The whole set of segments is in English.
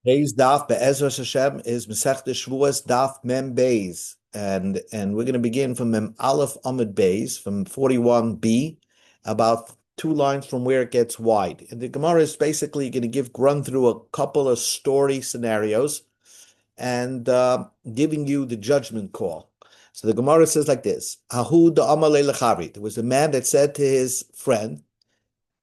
Today's daf be'ezras Hashem is Masechta Shavuos Daf Mem Beis, and we're going to begin from Mem Aleph Amud Beis from 41b, about two lines from where it gets wide. And the Gemara is basically going to run through a couple of story scenarios and giving you the judgment call. So the Gemara says like this: Ahu da Amalei Lechavi. There was a man that said to his friend,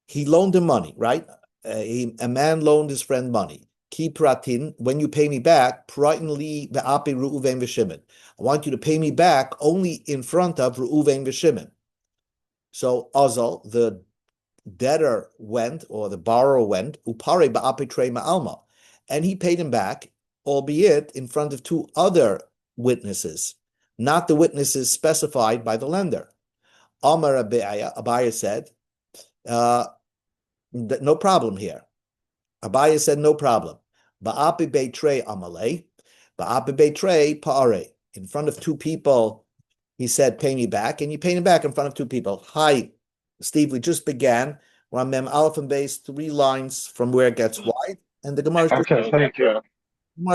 he loaned him money, right? A man loaned his friend money. Ki pratin, when you pay me back, pratin li be'api Reuven v'Shimon. I want you to pay me back only in front of Reuven v'Shimon. So Azal, the debtor went, or the borrower went, upare ba'api trei ma'alma, and he paid him back, albeit in front of two other witnesses, not the witnesses specified by the lender. Amar Abaya said, no problem here. Abaya said, no problem. Ba'api beitrei amalei, ba'api beitrei pa'are. In front of two people, he said, pay me back, and you pay him back in front of two people. Hi, Steve, we just began. We're on Mem Aleph and Beis, 3 lines from where it gets wide, and the Gemara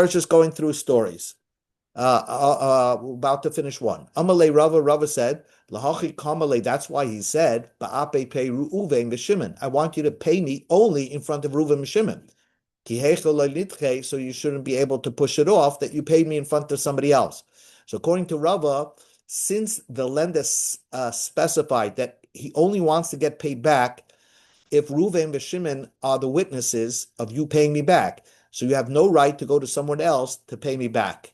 is just going through stories. About to finish one. Amalei Rava said, Lahachi Kamalei, that's why he said, Ba'ape pay Reuven v'Shimon. I want you to pay me only in front of Reuven v'Shimon. So you shouldn't be able to push it off that you paid me in front of somebody else. So according to Rava, since the lender specified that he only wants to get paid back if Reuven v'Shimon are the witnesses of you paying me back, so you have no right to go to someone else to pay me back.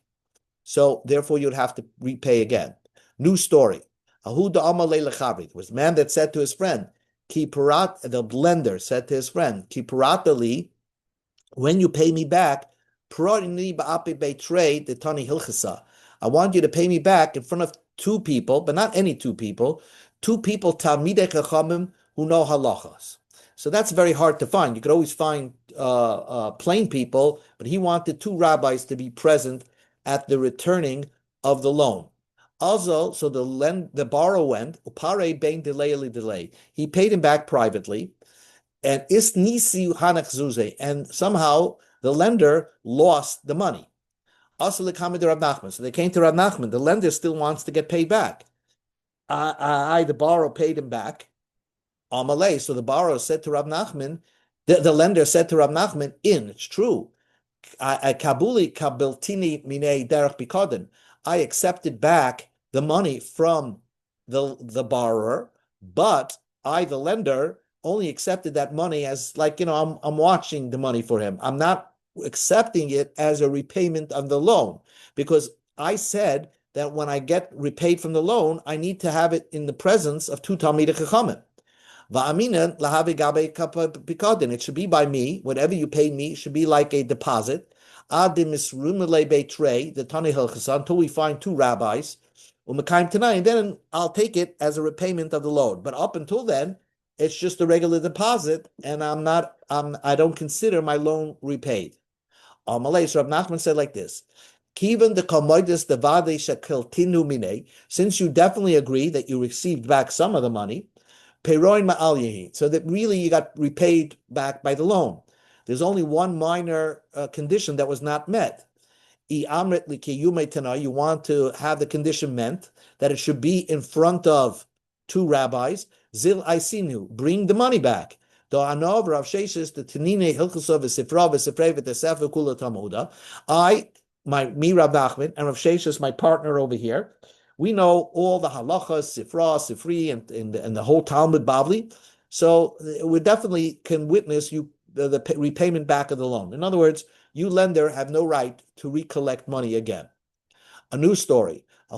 So therefore, you'd have to repay again. New story. Ahuda Amalei Lechavri. Was a man that said to his friend, Ki parat, the lender said to his friend, Ki paratali, when you pay me back, paratini ba'api beitrei the tani hilchasa. I want you to pay me back in front of two people, but not any two people talmidei chachamim who know halachas. So that's very hard to find. You could always find plain people, but he wanted 2 rabbis to be present at the returning of the loan. Also, so the borrower went, upare bein delay. He paid him back privately, and isnisi hanach zuze, and somehow the lender lost the money. Also, Rav Nachman. So they came to Rav Nachman. The lender still wants to get paid back. The borrower paid him back. Amalei. So the borrower said to Rav Nachman, the lender said to Rav Nachman, it's true. I accepted back the money from the borrower, but I, the lender, only accepted that money as I'm watching the money for him. I'm not accepting it as a repayment of the loan, because I said that when I get repaid from the loan, I need to have it in the presence of 2 Talmidei Chachamim. It should be by me. Whatever you pay me should be like a deposit. Until we find 2 rabbis, and then I'll take it as a repayment of the loan. But up until then, it's just a regular deposit, and I don't consider my loan repaid. So Rav Nachman said like this: since you definitely agree that you received back some of the money, so that really you got repaid back by the loan. There's only one minor condition that was not met. You want to have the condition meant that it should be in front of 2 rabbis. Zil Aisinu, bring the money back. I, my Rav Nachman, and Rav Sheshes, my partner over here, we know all the halachas, sifri, and the whole Talmud Bavli. So we definitely can witness the repayment back of the loan. In other words, you lender have no right to recollect money again. A new story. A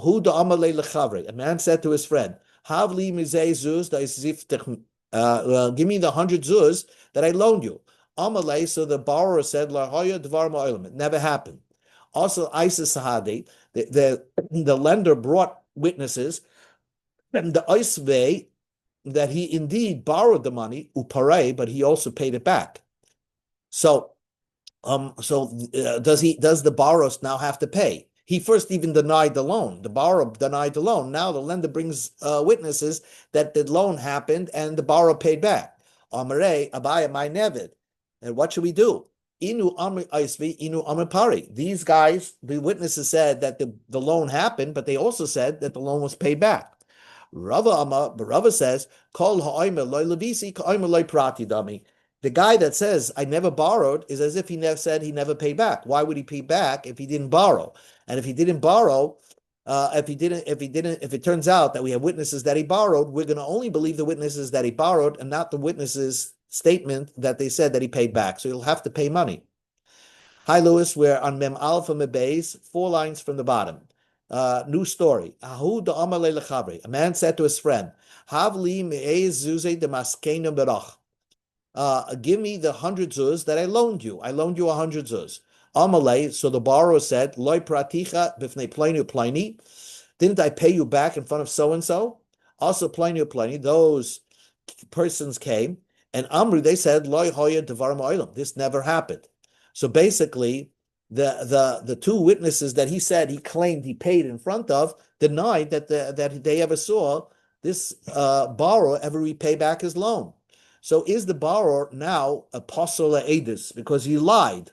man said to his friend, give me the 100 zuz that I loaned you. Amalei, so the borrower said, it never happened. Also, Isis Sahadi, the lender brought witnesses, and the Isve, that he indeed borrowed the money, upare, but he also paid it back. So does the borrower now have to pay? He first even denied the loan. The borrower denied the loan. Now the lender brings witnesses that the loan happened and the borrower paid back. Amare, Abaya, my nevid. And what should we do? Inu Amri Aisvi, Inu Amri Pari. These guys, the witnesses said that the loan happened, but they also said that the loan was paid back. But Rava says, Kol ha'omer loy levisi, ka'omer loy prati dami. The guy that says I never borrowed is as if he never said he never paid back. Why would he pay back if he didn't borrow? And if he didn't borrow, if it turns out that we have witnesses that he borrowed, we're going to only believe the witnesses that he borrowed and not the witnesses' statement that they said that he paid back. So he'll have to pay money. Hi, Lewis. We're on Mem Alpha Mebeis, 4 lines from the bottom. New story. A man said to his friend, give me the 100 zuz that I loaned you. I loaned you 100 zuz. Amalei, so the borrower said, Loi praticha b'fnei pliny. Didn't I pay you back in front of so-and-so? Also pliny, those persons came, and Amri, they said, Loi hoya devar ma'olam. This never happened. So basically, the two witnesses that he said he claimed he paid in front of denied that they ever saw this borrower ever repay back his loan. So is the borrower now a apostle edus because he lied?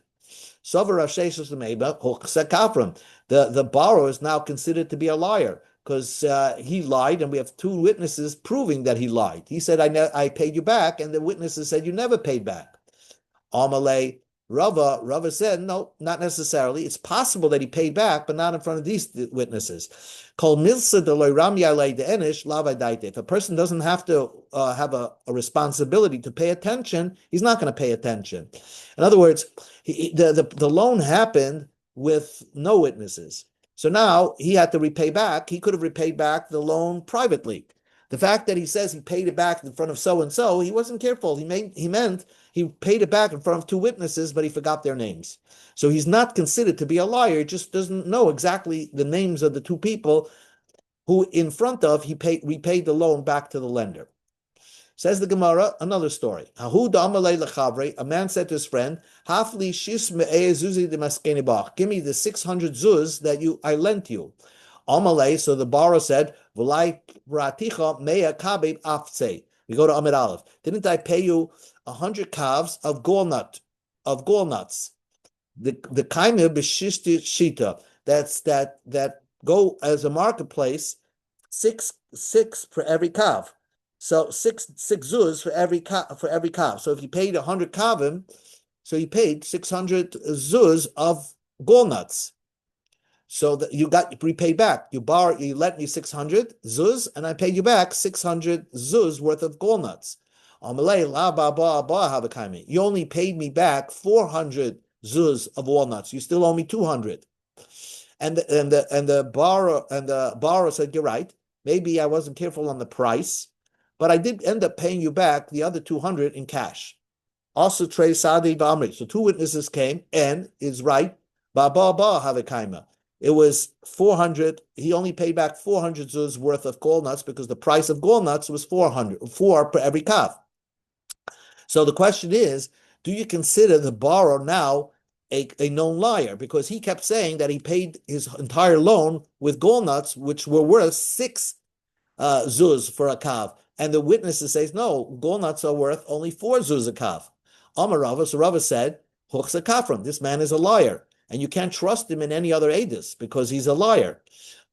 The borrower is now considered to be a liar because he lied, and we have two witnesses proving that he lied. He said, I paid you back, and the witnesses said you never paid back. Amalei, Rava said, no, not necessarily. It's possible that he paid back, but not in front of these witnesses. If a person doesn't have to have a responsibility to pay attention, he's not going to pay attention. In other words, the loan happened with no witnesses. So now he had to repay back. He could have repaid back the loan privately. The fact that he says he paid it back in front of so-and-so, he wasn't careful. He meant he paid it back in front of two witnesses, but he forgot their names. So he's not considered to be a liar. He just doesn't know exactly the names of the two people who in front of he repaid the loan back to the lender. Says the Gemara, another story. A man said to his friend, give me the 600 zuz that I lent you. Amalei, so the borrower said, we go to Amid Aleph. Didn't I pay you 100 calves of gall nuts? The kaimir b'shishti shita. That go as a marketplace, six for every calf. So six zuz for every calf. So if you paid 100 kavim, so you paid 600 zuz of gall nuts. So that you got prepaid back. You lent me 600 zuz, and I paid you back 600 zuz worth of gall nuts. You only paid me back 400 zuz of walnuts. You still owe me 200. And the borrower said, you're right. Maybe I wasn't careful on the price, but I did end up paying you back the other 200 in cash. Also, Trey Sadi Bamri. So two witnesses came, and is right. It was 400. He only paid back 400 zuz worth of gall nuts because the price of gall nuts was 4 per every calf. So the question is, do you consider the borrower now a known liar? Because he kept saying that he paid his entire loan with gall nuts, which were worth 6 zuz for a calf. And the witnesses says, no, gall nuts are worth only 4 zuz a calf. Amar Rava, so Rava said, Huchsa kafram, this man is a liar. And you can't trust him in any other edus because he's a liar.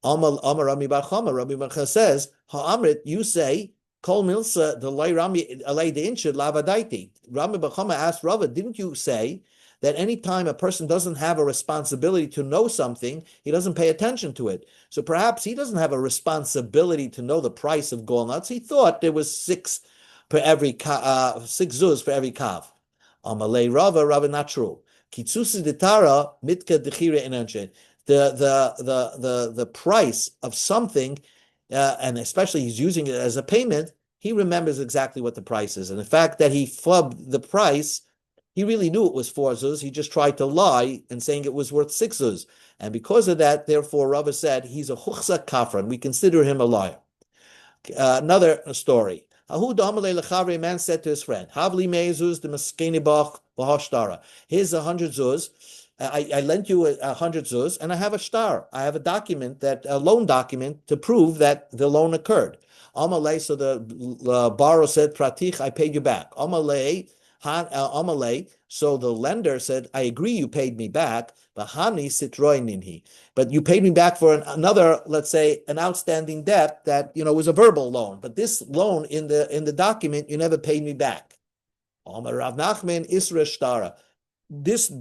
Amar Rami Bar Chama, Rami Bar Chama says, Ha'amrit, you say, Kol milsa the lay Rami alay de inshid lavadaiti. Rami Bar Chama asked Rava, didn't you say that any time a person doesn't have a responsibility to know something, he doesn't pay attention to it? So perhaps he doesn't have a responsibility to know the price of gall nuts. He thought there was 6 zuz for every calf. Amalei Rava, not true. Kitsusi detara mitka dechire inanshe. The price of something, and especially he's using it as a payment, he remembers exactly what the price is. And the fact that he flubbed the price, he really knew it was 4 zuz. He just tried to lie and saying it was worth 6 zuz. And because of that, therefore, Rava said he's a chuchsa kafran. We consider him a liar. Another story. A man said to his friend, Havli me'ezuz de maskeni bach v'hashtara. Here's 100 zuz. I lent you 100 zuz, and I have a shtar. I have a document, a loan document, to prove that the loan occurred. Amalei, so the borrower said, Pratich, I paid you back. Amalei, Amalei. So the lender said, I agree you paid me back, but Hani Sitroy Ninhi. But you paid me back for another, let's say, an outstanding debt that was a verbal loan. But this loan in the document, you never paid me back. Omar Rav Nachman Isra Shtara. This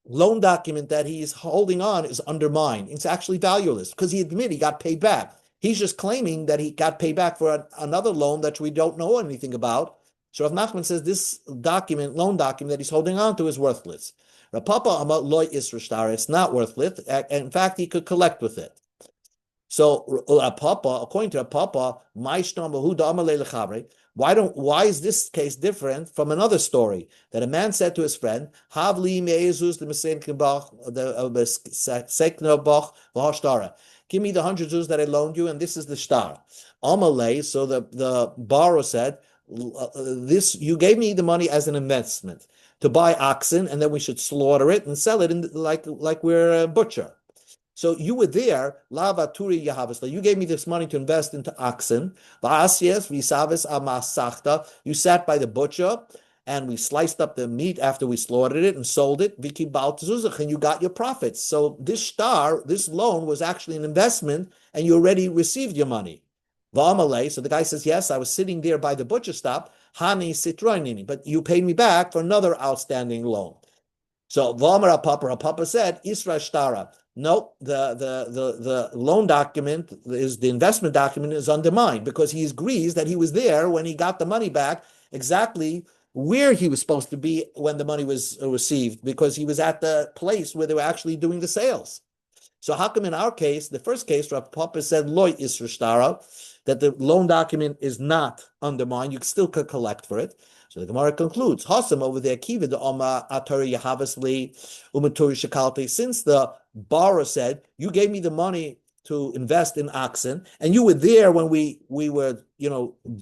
loan document that he is holding on is undermined. It's actually valueless because he admitted he got paid back. He's just claiming that he got paid back for another loan that we don't know anything about. So Rav Nachman says this loan document that he's holding on to is worthless. Rav Papa Amar Loy Isra Shtara. It's not worthless. In fact, he could collect with it. So Papa, according to Papa, why is this case different from another story that a man said to his friend, Havli me'ezus the give me the 100 zuz that I loaned you, and this is the shtar. Amalei, so the borrower said, this you gave me the money as an investment to buy oxen, and then we should slaughter it and sell it like we're a butcher. So you were there, lava turi yahavasla. You gave me this money to invest into oxen. You sat by the butcher, and we sliced up the meat after we slaughtered it and sold it. And you got your profits. So this loan was actually an investment, and you already received your money. So the guy says, yes, I was sitting there by the butcher stop, but you paid me back for another outstanding loan. So V'amar Papa said, Isra Shtara. No, the loan document the investment document is undermined because he agrees that he was there when he got the money back, exactly where he was supposed to be when the money was received, because he was at the place where they were actually doing the sales. So how come in our case, the first case, Rav Papa said Loy Isra Shtara, that the loan document is not undermined, you still could collect for it. So the Gemara concludes, Hasam over there, Kiva the Oma Atari Yahavasli Umaturi Shakalti, since the borrower said, you gave me the money to invest in oxen, and you were there when we were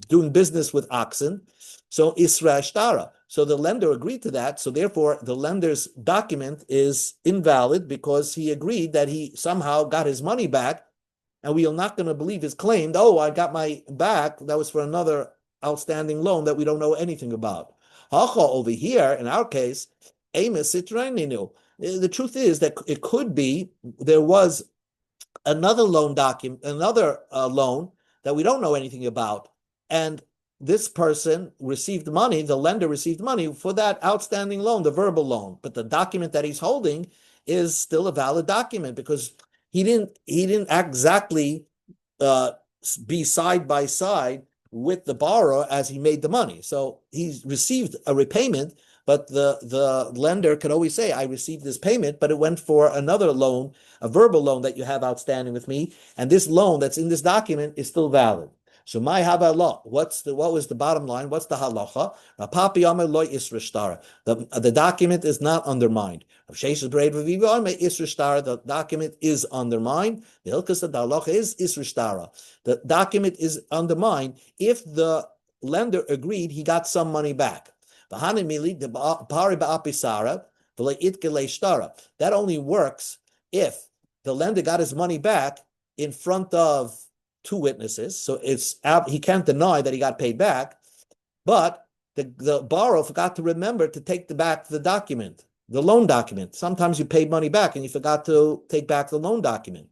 doing business with oxen. So Isra Shtara. So the lender agreed to that. So therefore, the lender's document is invalid because he agreed that he somehow got his money back, and we are not going to believe his claim. Oh, I got my back. That was for another outstanding loan that we don't know anything about. Hacha over here, in our case, the truth is that it could be there was another loan document, another loan that we don't know anything about, and this person received money, the lender received money for that outstanding loan, the verbal loan, but the document that he's holding is still a valid document because he didn't exactly be side by side with the borrower as he made the money. So he's received a repayment, but the lender can always say, I received this payment, but it went for another loan, a verbal loan that you have outstanding with me, and this loan that's in this document is still valid. So my halacha, what was the bottom line? What's the halacha? The document is not undermined. The document is undermined. The halacha is isra. The document is undermined if the lender agreed he got some money back. That only works if the lender got his money back in front of two witnesses, so he can't deny that he got paid back, but the borrower forgot to remember to take back the document, the loan document. Sometimes you paid money back and you forgot to take back the loan document.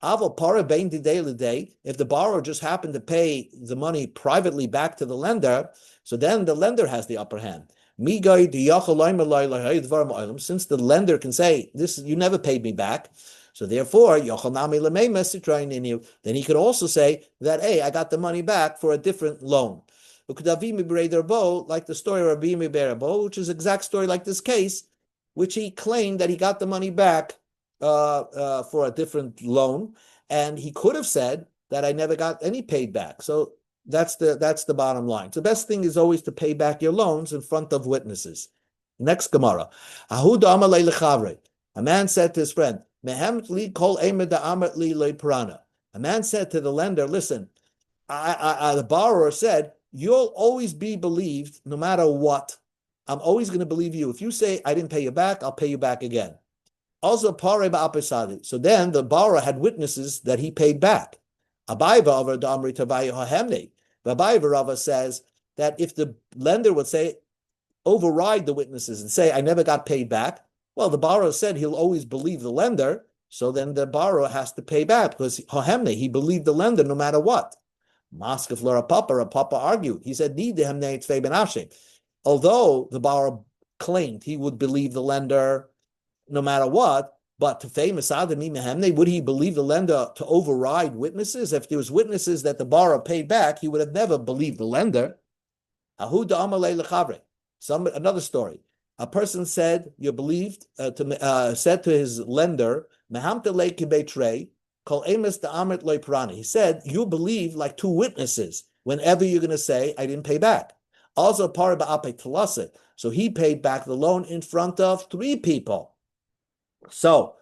If the borrower just happened to pay the money privately back to the lender, so then the lender has the upper hand. Since the lender can say, "This you never paid me back," so therefore, then he could also say that, hey, I got the money back for a different loan. Like the story of Rabbi Meberabo, which is an exact story like this case, which he claimed that he got the money back for a different loan, and he could have said that I never got any paid back. So that's the bottom line. So the best thing is always to pay back your loans in front of witnesses. Next Gemara. A man said to his friend, a man said to the lender, listen, the borrower said, you'll always be believed no matter what. I'm always going to believe you. If you say, I didn't pay you back, I'll pay you back again. Also, so then the borrower had witnesses that he paid back. Abayva Rava says that if the lender would say, override the witnesses and say, I never got paid back, well, the borrower said he'll always believe the lender, so then the borrower has to pay back because he believed the lender no matter what. Maskef Rapapa argued. He said, although the borrower claimed he would believe the lender no matter what, but to famous would he believe the lender to override witnesses? If there was witnesses that the borrower paid back, he would have never believed the lender. Another story. A person said, you believed, said to his lender, he said, you believe like two witnesses whenever you're going to say, I didn't pay back. Also, so he paid back the loan in front of three people. So,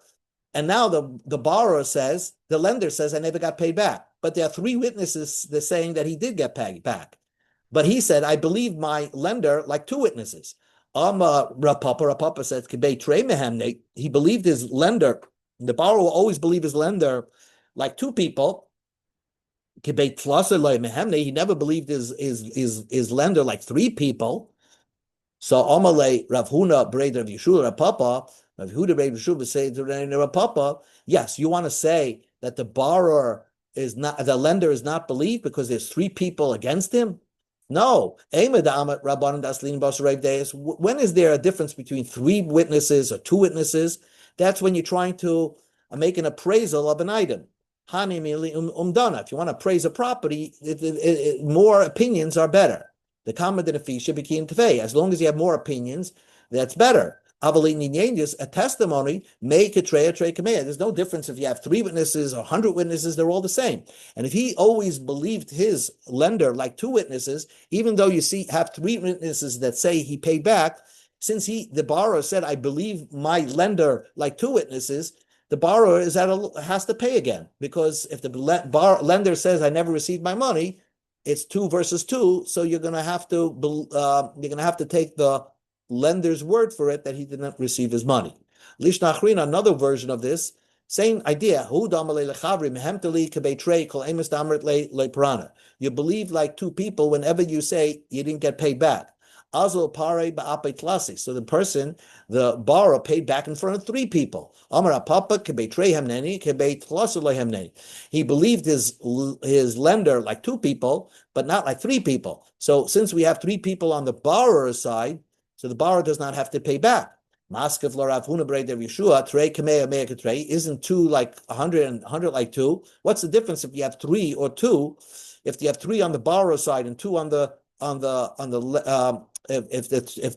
and now the borrower says, the lender says, I never got paid back. But there are three witnesses that's saying that he did get paid back. But he said, I believe my lender like two witnesses. Rapapa says, he believed his lender. The borrower will always believe his lender like two people. He never believed his lender like three people. So Amalei Rav Huna Breder Yeshua Rapapa, Rav Huda Breder Yeshua say to Rapapa, yes, you want to say that the borrower is not, the lender is not believed because there's three people against him? No. When is there a difference between three witnesses or two witnesses? That's when you're trying to make an appraisal of an item. If you want to appraise a property, more opinions are better. The common benefit became tefei. As long as you have more opinions, that's better. A testimony may betray kameya. There's no difference if you have three witnesses or 100 witnesses; they're all the same. And if he always believed his lender like two witnesses, even though you have three witnesses that say he paid back, since the borrower said, "I believe my lender like two witnesses," the borrower has to pay again, because if the lender says, "I never received my money," it's 2 versus 2, so you're going to have to take the lender's word for it that he did not receive his money. Lishnachrin, another version of this, same idea. You believe like two people whenever you say you didn't get paid back. So the borrower paid back in front of three people. He believed his lender like two people, but not like three people. So since we have three people on the borrower's side, so the borrower does not have to pay back. Isn't 2 like 100 and 100 like 2? What's the difference if you have 3 or 2? If you have 3 on the borrower side and 2 if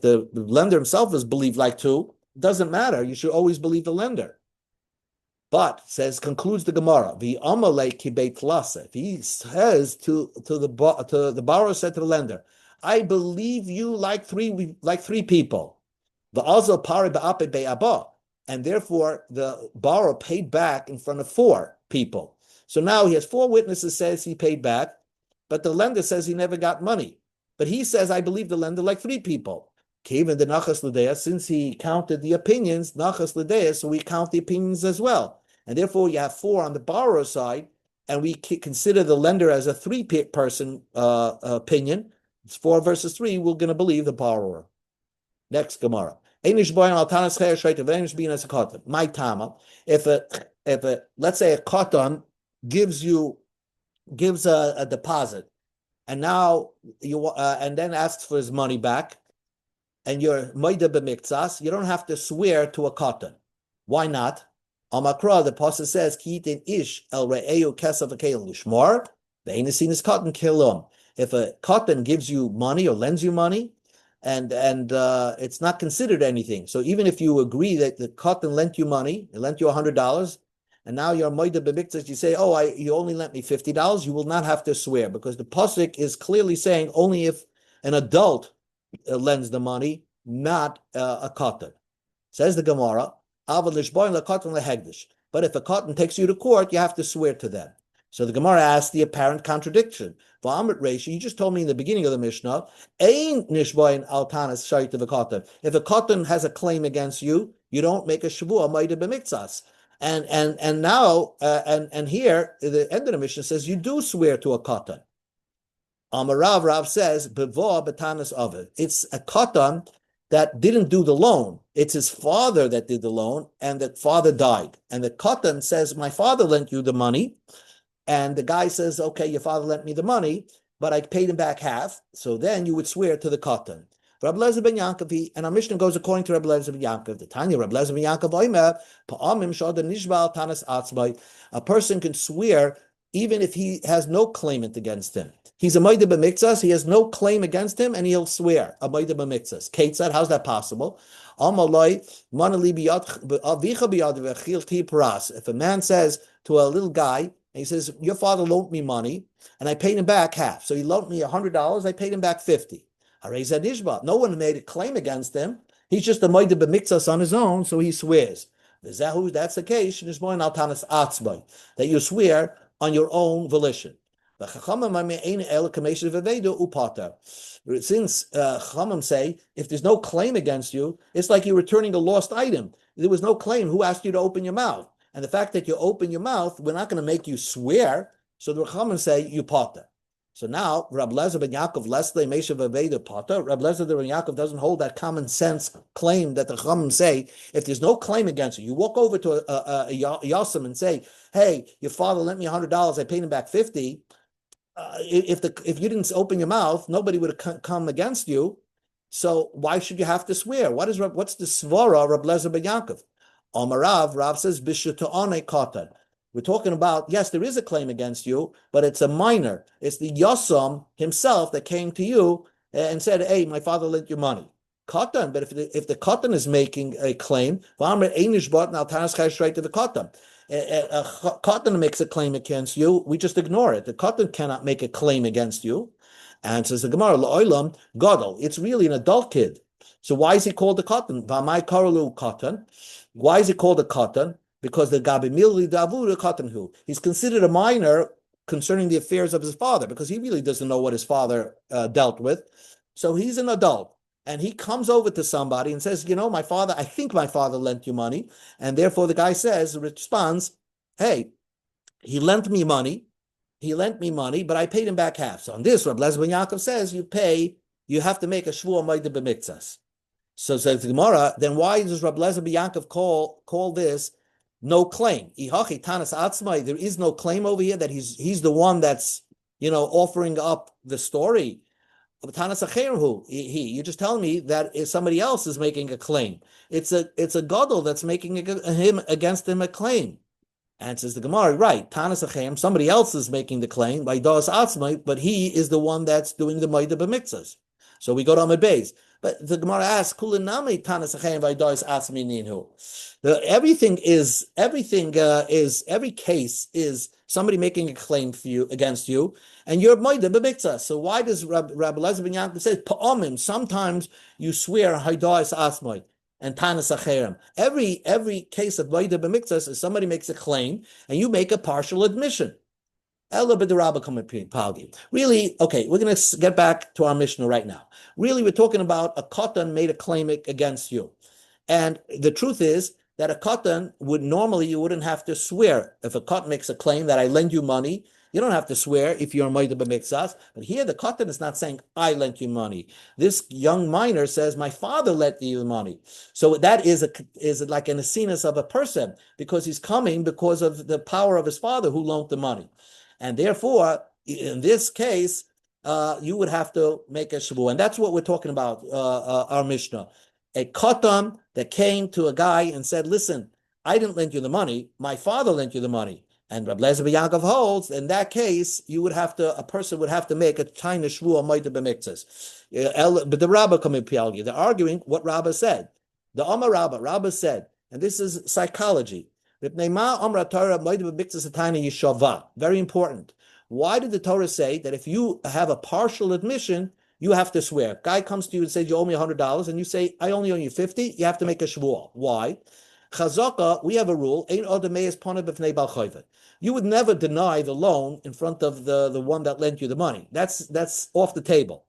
the lender himself is believed like 2, it doesn't matter. You should always believe the lender. But concludes the Gemara, the Amalei kibeit lasa. If he says to the borrower said to the lender, I believe you like three people. The also pari ba'ape be'aba, and therefore the borrower paid back in front of 4 people. So now he has 4 witnesses says he paid back, but the lender says he never got money. But he says, I believe the lender like 3 people. Even the nachas l'deya, since he counted the opinions, nachas l'deya, so we count the opinions as well. And therefore you have 4 on the borrower side, and we consider the lender as a 3-person opinion. It's 4 versus 3. We're going to believe the borrower. Next Gemara. My tama. If let's say a katan gives a deposit, and now and then asks for his money back, and you're moida b'miktsas, you don't have to swear to a katan. Why not? Amakra, the pasuk says, "Kitin ish el re'eu kesav v'keil lishmor ve'enesin is katan kilum." If a katan gives you money or lends you money, and it's not considered anything. So even if you agree that the katan lent you money, it lent you $100, and now you're moida b'miktsas, you say, you only lent me $50, you will not have to swear, because the pasuk is clearly saying only if an adult lends the money, not a katan. Says the Gemara, but if a katan takes you to court, you have to swear to them. So the Gemara asks the apparent contradiction. You just told me in the beginning of the Mishnah, if a katan has a claim against you, you don't make a shavua moida b'miktsas. And now here the end of the Mishnah says you do swear to a katan. Amarav Rav says, Bevoa betanas of it. It's a katan that didn't do the loan. It's his father that did the loan, and the father died. And the katan says, my father lent you the money. And the guy says, okay, your father lent me the money, but I paid him back half. So then you would swear to the katan. Rabbi Lezer ben Yaakov, and our Mishnah goes according to Rabbi Lezer ben Yaakov. The Tanya, Rabbi Lezer ben Yaakov, Oimer, Pa'amim shada nishbal tanas atzmai. A person can swear even if he has no claimant against him. He's a Maida b'miktzas, he has no claim against him, and he'll swear, a Maida b'miktzas. Ketzad, how's that possible? If a man says to a little guy, and he says, your father loaned me money, and I paid him back half. So he loaned me $100, I paid him back 50. No one made a claim against him. He's just a Maida b'miktzas on his own, so he swears. That's the case, that you swear on your own volition. Since Chachamim say, if there's no claim against you, it's like you're returning a lost item. There was no claim. Who asked you to open your mouth? And the fact that you open your mouth, we're not going to make you swear. So the Chachamim say, you potter. So now, Rab Lezer ben Yaakov, Leslie Meshav Aveda potter. Rab Lezer ben Yaakov doesn't hold that common sense claim that the Chachamim say, if there's no claim against you, you walk over to a Yassim and say, hey, your father lent me $100, I paid him back 50. If you didn't open your mouth, nobody would have come against you. So why should you have to swear? What's the svara Rab Lezer ben Yaakov? Omarav, Rav says, Bishuta'ane katan. We're talking about, yes, there is a claim against you, but it's a minor. It's the Yasam himself that came to you and said, hey, my father lent you money. Katan, but if the katan is making a claim, right to the katan. Katan makes a claim against you, we just ignore it. The katan cannot make a claim against you. And says the Gemara, La'olam Gadol. It's really an adult kid. So why is he called a katan? V'amai karalu katan. Why is he called a katan? Because the Gabi Milli Davura Katanhu. He's considered a minor concerning the affairs of his father, because he really doesn't know what his father dealt with. So he's an adult. And he comes over to somebody and says, I think my father lent you money. And therefore the guy responds, hey, he lent me money, but I paid him back half. So on this, Rab Lezer ben Yaakov says, you have to make a shvuah Maida b'miktzas. So says the Gemara, then why does Rab Lezer ben Yaakov call this no claim? There is no claim over here that he's the one that's offering up the story. You just tell me that if somebody else is making a claim, it's a gadol that's making against him a claim. And says the Gemara, right? Tanas Achem, somebody else is making the claim by Das Atzmai, but he is the one that's doing the Maida b'miktzas. So we go to Amud Beis. But the Gemara asks, Kulinami Tanas Achem by Das Atzmai Ninhu. Every case is somebody making a claim for you against you, and you're Maida b'miktzah. So why does Rabbi Lezer ben Yaakov say Pa'amim? Sometimes you swear Haidas Asmai and Tanas Acherem. Every case of Maida b'miktzah is somebody makes a claim and you make a partial admission. Really, okay, we're going to get back to our Mishnah right now. Really, we're talking about a katan made a claim against you, and the truth is that a katan you wouldn't have to swear. If a katan makes a claim that I lend you money, you don't have to swear if you're a Maida b'miktzas. But here the katan is not saying I lent you money. This young minor says my father lent you money. So that is like an asinus of a person, because he's coming because of the power of his father who loaned the money. And therefore, in this case, you would have to make a shvuah. And that's what we're talking about, our Mishnah. A katan that came to a guy and said, listen, I didn't lend you the money, my father lent you the money. And Rab Lezer ben Yaakov holds, in that case, a person would have to make a tiny shvuah Maida b'miktzas. But the Rabbah come in Pialgi. They're arguing what Rabbah said. The Amar Rabbah said, and this is psychology. Very important. Why did the Torah say that if you have a partial admission, you have to swear? Guy comes to you and says, you owe me $100, and you say, I only owe you 50. You have to make a shvuah. Why? Chazaka, we have a rule. You would never deny the loan in front of the one that lent you the money. That's off the table.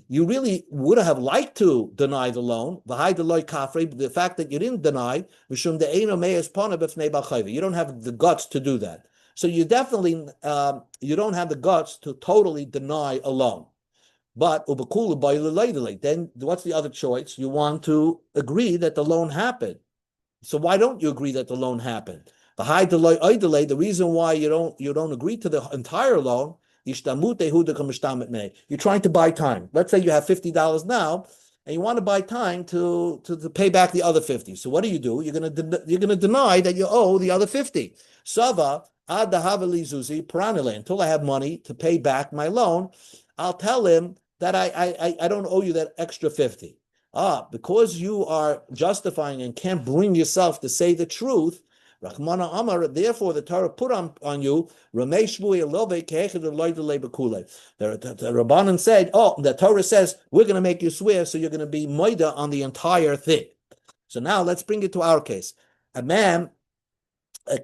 You really would have liked to deny the loan. The fact that you didn't deny, you don't have the guts to do that. So you definitely you don't have the guts to totally deny a loan. But then what's the other choice? You want to agree that the loan happened. So why don't you agree that the loan happened? The high delay, the reason why you don't agree to the entire loan, you're trying to buy time. Let's say you have $50 now, and you want to buy time to pay back the other 50. So what do? You're gonna deny that you owe the other 50. Sava ad zuzi paranile, until I have money to pay back my loan, I'll tell him that I don't owe you that extra 50. Because you are justifying and can't bring yourself to say the truth, Rahmana Amar, therefore the Torah put on you, Ramesh the Rabbanan said, the Torah says, we're going to make you swear, so you're going to be moida on the entire thing. So now let's bring it to our case. A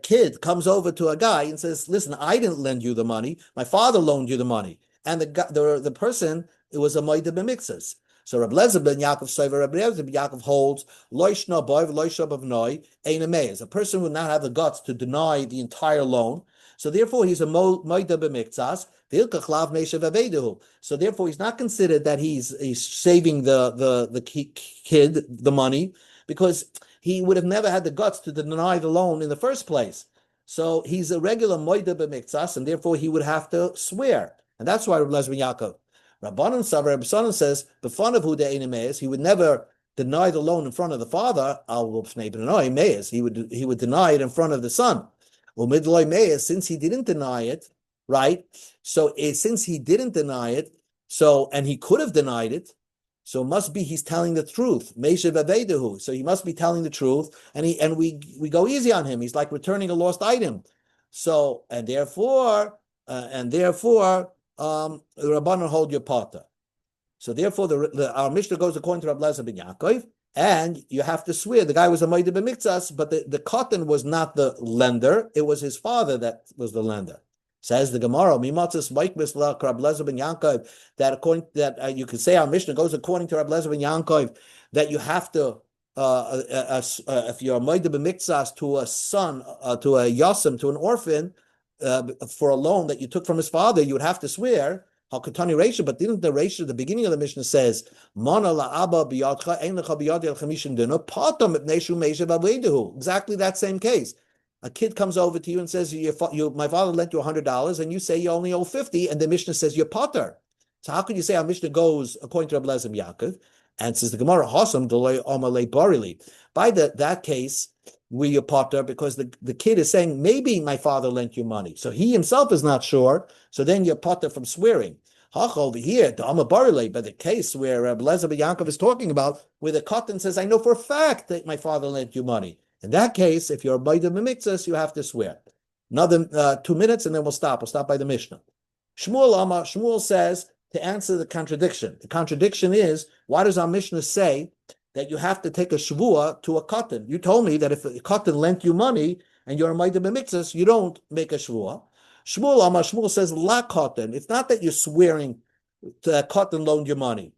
kid comes over to a guy and says, listen, I didn't lend you the money, my father loaned you the money. And the person, it was a moida b'mixas. So Reb Lezer ben Yaakov Sover, Reb Lezer ben Yaakov holds loishna boiv loishna b'vnoi ein ameis. A person would not have the guts to deny the entire loan. So therefore, he's a moida b'miktzas. So therefore, he's not considered that he's saving the kid the money, because he would have never had the guts to deny the loan in the first place. So he's a regular moida b'miktzas, and therefore he would have to swear. And that's why Reb Lezer ben Yaakov. Rabbanan Savar says, the fun of who the Enemeis, he would never deny the loan in front of the father. He would deny it in front of the son. Since he didn't deny it, right? So since he didn't deny it, and he could have denied it, so it must be he's telling the truth. So he must be telling the truth, and we go easy on him. He's like returning a lost item. So and therefore. The Rabbanan hold your potter. So therefore, our Mishnah goes according to Reb Lezer ben Yaakov, and you have to swear. The guy was a moida b'miktzas, but the cotton was not the lender; it was his father that was the lender. Says the Gemara, Mimatzis Maikmis la Reb Lezer ben Yaakov, that according that you could say our Mishnah goes according to Reb Lezer ben Yaakov, that you have to. If you're a moida b'miktzas to a son, to a yasim, to an orphan, for a loan that you took from his father, you would have to swear. Hakatani Reisha, but didn't the Reisha, the beginning of the Mishnah says, Mana la'aba biyadcha ein lecha biyadi al chamishim dina patam ipneshu meishav avedehu. Exactly that same case. A kid comes over to you and says, my father lent you $100, and you say you only owe 50, and the Mishnah says you're potter. So how could you say our Mishnah goes according to Reb Lezer ben Yaakov? And says the Gemara, Hasam delay amalei barili. By that case, we are potter, because the kid is saying, maybe my father lent you money. So he himself is not sure. So then you're potter from swearing. Hach over here, the Amabarile, but the case where Reb Lezer ben Yaakov is talking about, where the cotton says, I know for a fact that my father lent you money. In that case, if you're a moida b'miktzas, you have to swear. Another 2 minutes, and then we'll stop. We'll stop by the Mishnah. Shmuel says, to answer the contradiction. The contradiction is, why does our Mishnah say that you have to take a shvuah to a cotton? You told me that if a cotton lent you money and you're a moida b'miktzas, you don't make a shvuah. Shmuel says, la cotton. It's not that you're swearing to a cotton loaned you money,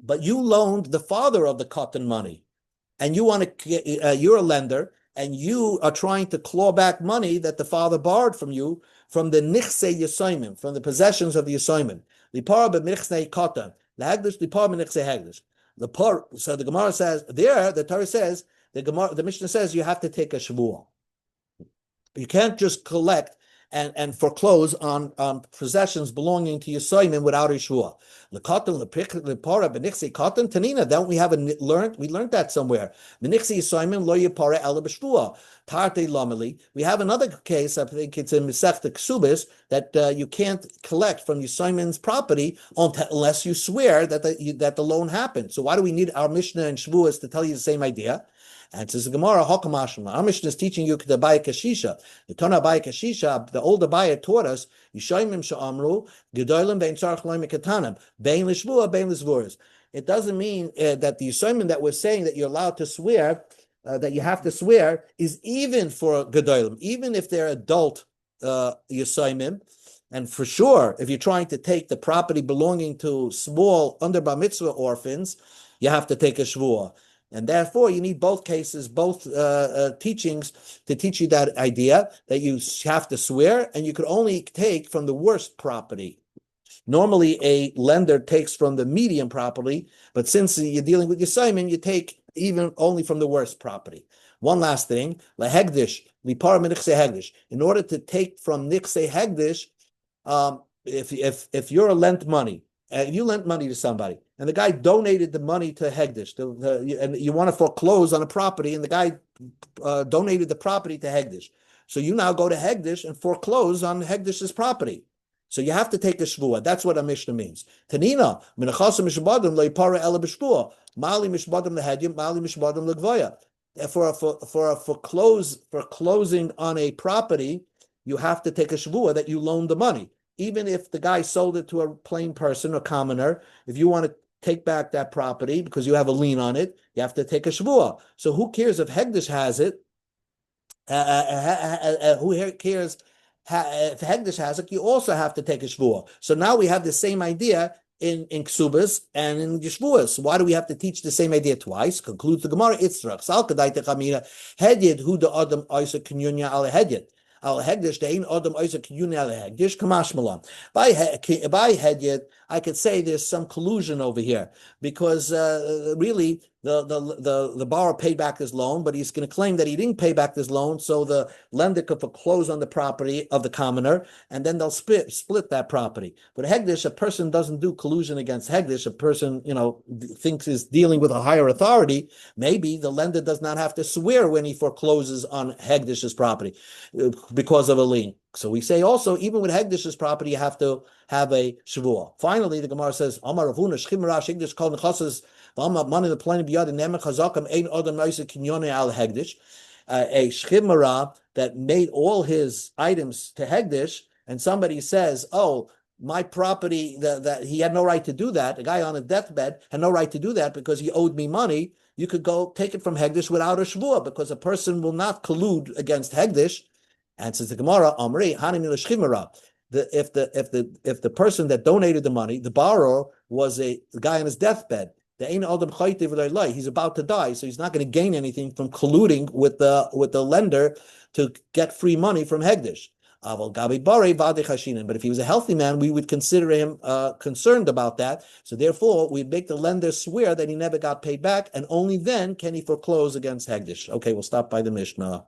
but you loaned the father of the cotton money, and you want to. You're a lender, and you are trying to claw back money that the father borrowed from you from the nichse yisoimim, from the possessions of the yisoimim. Lipar b'nichse cotton, lahagdish lipar b'nichse hagdish. So the Gemara says there. The Torah says the Mishnah says you have to take a shvuah. You can't just collect and foreclose on possessions belonging to Yisoyim without a shvuah. Don't we have we learned that somewhere? We have another case, I think it's in Masechta Ksubis, that you can't collect from Yisoyim's property unless you swear that the loan happened. So why do we need our Mishnah and Shavuos to tell you the same idea? And says the Gemara, our Mishnah is teaching you the Abaya Kashisha. The Tona Abaya Kashisha, the old Abaya taught us, Yishayimim Sha'amru, Gedolim Bein Tzarech Loim Ketanim, Bein Lishvua, Bein Lishvuras. It doesn't mean that the Yishayimim that we're saying that you're allowed to swear, that you have to swear, is even for Gedolim, even if they're adult Yishayimim. And for sure, if you're trying to take the property belonging to small under Bar Mitzvah orphans, you have to take a Shvuah. And therefore, you need both cases, both teachings to teach you that idea that you have to swear, and you could only take from the worst property. Normally, a lender takes from the medium property, but since you're dealing with Yisayim, you take even only from the worst property. One last thing, lahegdish, lipar menichse hegdish. In order to take from nichse hegdish, if you're lent money, you lent money to somebody, and the guy donated the money to hegdish, and you want to foreclose on a property, and the guy donated the property to hegdish. So you now go to hegdish and foreclose on hegdish's property. So you have to take a shvua. That's what a Mishnah means. Tanina, minachasim mishbadim leipara ela b'shvua. Mali mishbadim lehedim, mali mishbadim legvoya. For closing on a property, you have to take a shvua that you loaned the money. Even if the guy sold it to a plain person, a commoner, if you want to take back that property because you have a lien on it, you have to take a shvua. So who cares if Hegdish has it? Who cares? If Hegdish has it, you also have to take a shvuah. So now we have the same idea in Ksubas and in Yeshvuas. Why do we have to teach the same idea twice? Concludes the Gemara, Itzrach. Sal kadai techamina, Hedyed hu da adam oisa kinyunya ala Hedyed. Al Hegdish, the ein adam oisa kinyunya ala Hegdish, kamash malam. By Hedyed, I could say there's some collusion over here because really the borrower paid back his loan, but he's going to claim that he didn't pay back his loan, so the lender could foreclose on the property of the commoner, and then they'll split that property. But Hegdish, a person doesn't do collusion against Hegdish. A person, thinks is dealing with a higher authority. Maybe the lender does not have to swear when he forecloses on Hegdish's property because of a lien. So we say also, even with Hegdish's property, you have to have a shavua. Finally, the Gemara says, Amar Ravuna, Shchimra, Hegdish, Kol Nechasas, money the plain biyad and nemer chazakam ein odom noisa kinyone al Hegdish, a shchimara that made all his items to Hegdish, and somebody says, oh, my property, that he had no right to do that, a guy on a deathbed had no right to do that because he owed me money, you could go take it from Hegdish without a shvua, because a person will not collude against Hegdish. And says the Gemara, Amri, Hanim Shchimara. If the person that donated the money, the borrower, was the guy on his deathbed, he's about to die, so he's not going to gain anything from colluding with the lender to get free money from Hegdish. But if he was a healthy man, we would consider him concerned about that. So therefore, we make the lender swear that he never got paid back, and only then can he foreclose against Hegdish. Okay, we'll stop by the Mishnah.